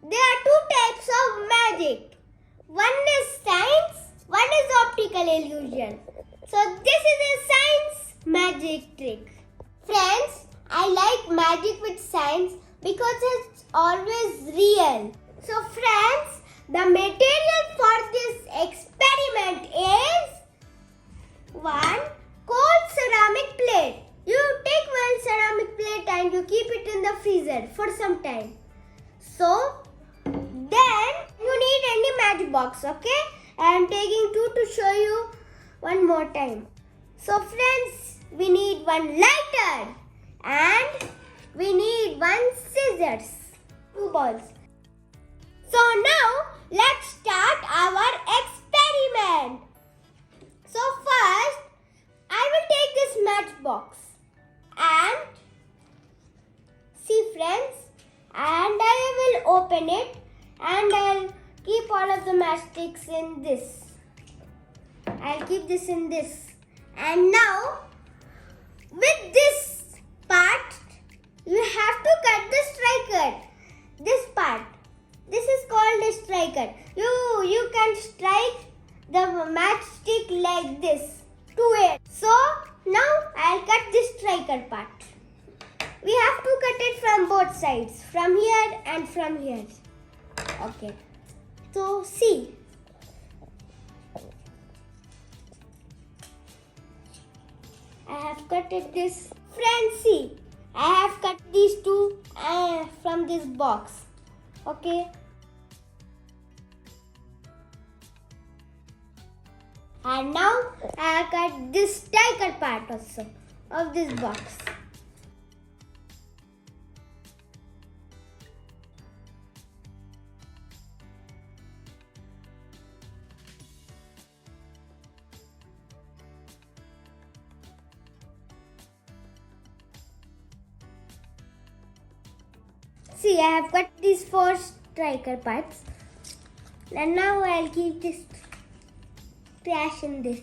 there are two types of magic. One is science, one is optical illusion. So this is a science magic trick. Friends, I like magic with science because it's always real. So friends, the material for this experiment is 1. Cold ceramic plate. You take one ceramic plate and you keep it in the freezer for some time. So, then you need any match box, okay? I am taking 2 to show you one more time. So friends, we need one lighter and we need one scissors, 2 balls. So now, let's start our experiment. So first, I will take this matchbox and see friends, and I will open it and I'll keep all of the matchsticks in this. I'll keep this in this. And now, with this part, you have to cut the striker. This part. This is called a striker. You can strike the matchstick like this to it. So now I'll cut this striker part. We have to cut it from both sides, from here and from here. Okay. So see. I have cut it this. Friends, see. I have cut these two from this box. Okay. And now I have cut this striker part also of this box. See, I have cut these 4 striker parts. And now I'll keep this trash in this.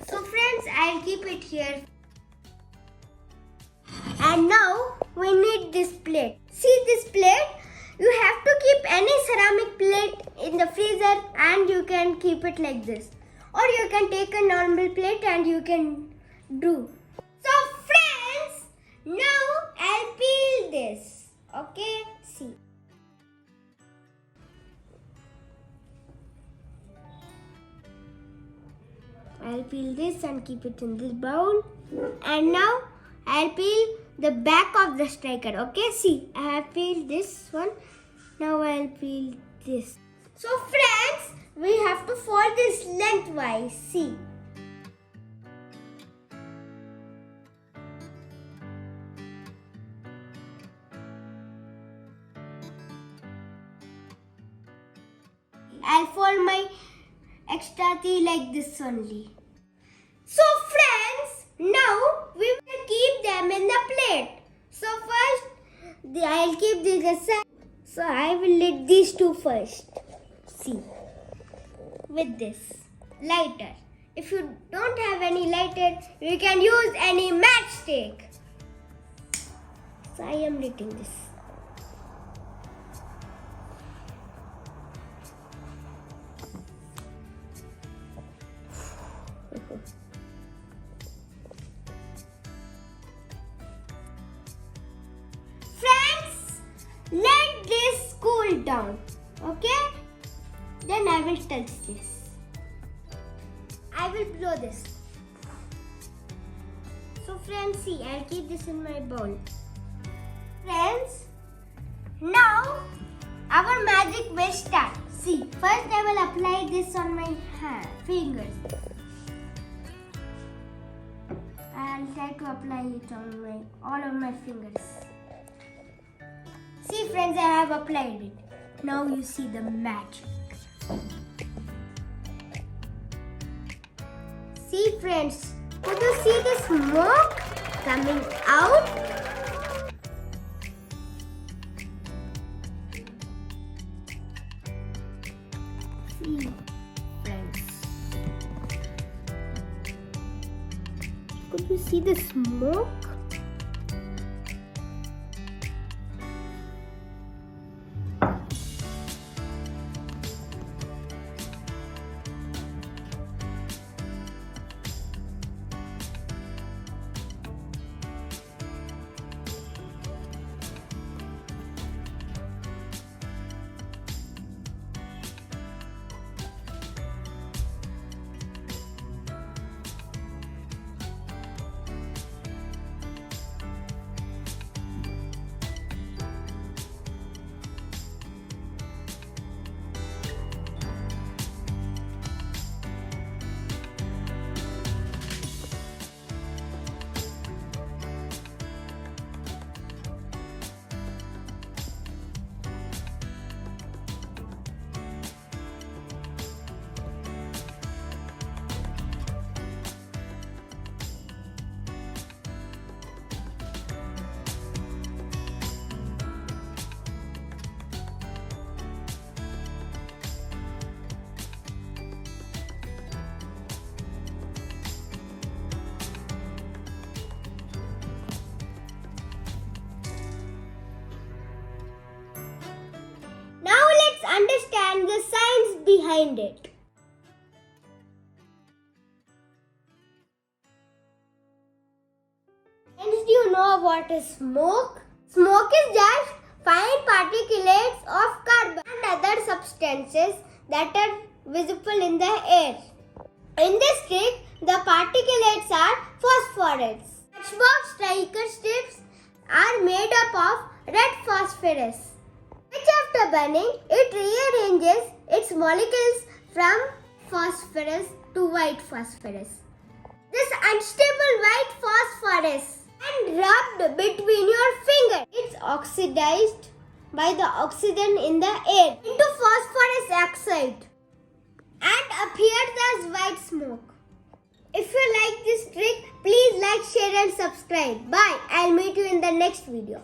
So friends, I'll keep it here. And now we need this plate. See this plate? You have to keep any ceramic plate in the freezer and you can keep it like this. Or you can take a normal plate and you can do. So friends, now I'll peel this. Okay, see. I'll peel this and keep it in this bowl. And now I'll peel the back of the striker. Okay, see, I have peeled this one. Now I'll peel this. So friends, we have to fold this lengthwise. See. I'll fold my extra tea like this only. So friends, now we will keep them in the plate. So first, I'll keep these aside. So I will lit these two first. See, with this lighter. If you don't have any lighter, you can use any matchstick. So I am lighting this. Friends, let this cool down. Okay? Then I will touch this. I will blow this. So friends, see, I'll keep this in my bowl. Friends, now our magic will start. See, first I will apply this on my fingers. I'll try to apply it on all of my fingers. See friends, I have applied it. Now you see the magic. See friends, could you see the smoke coming out? See friends, could you see the smoke? behind it. Friends, do you know what is smoke? Smoke is just fine particulates of carbon and other substances that are visible in the air. In this trick, the particulates are phosphorates. Matchbox striker strips are made up of red phosphorus, which after burning, it rearranges its molecules from phosphorus to white phosphorus. This unstable white phosphorus and rubbed between your fingers, it's oxidized by the oxygen in the air into phosphorus oxide and appears as white smoke. If you like this trick, please like, share and subscribe. Bye. I'll meet you in the next video.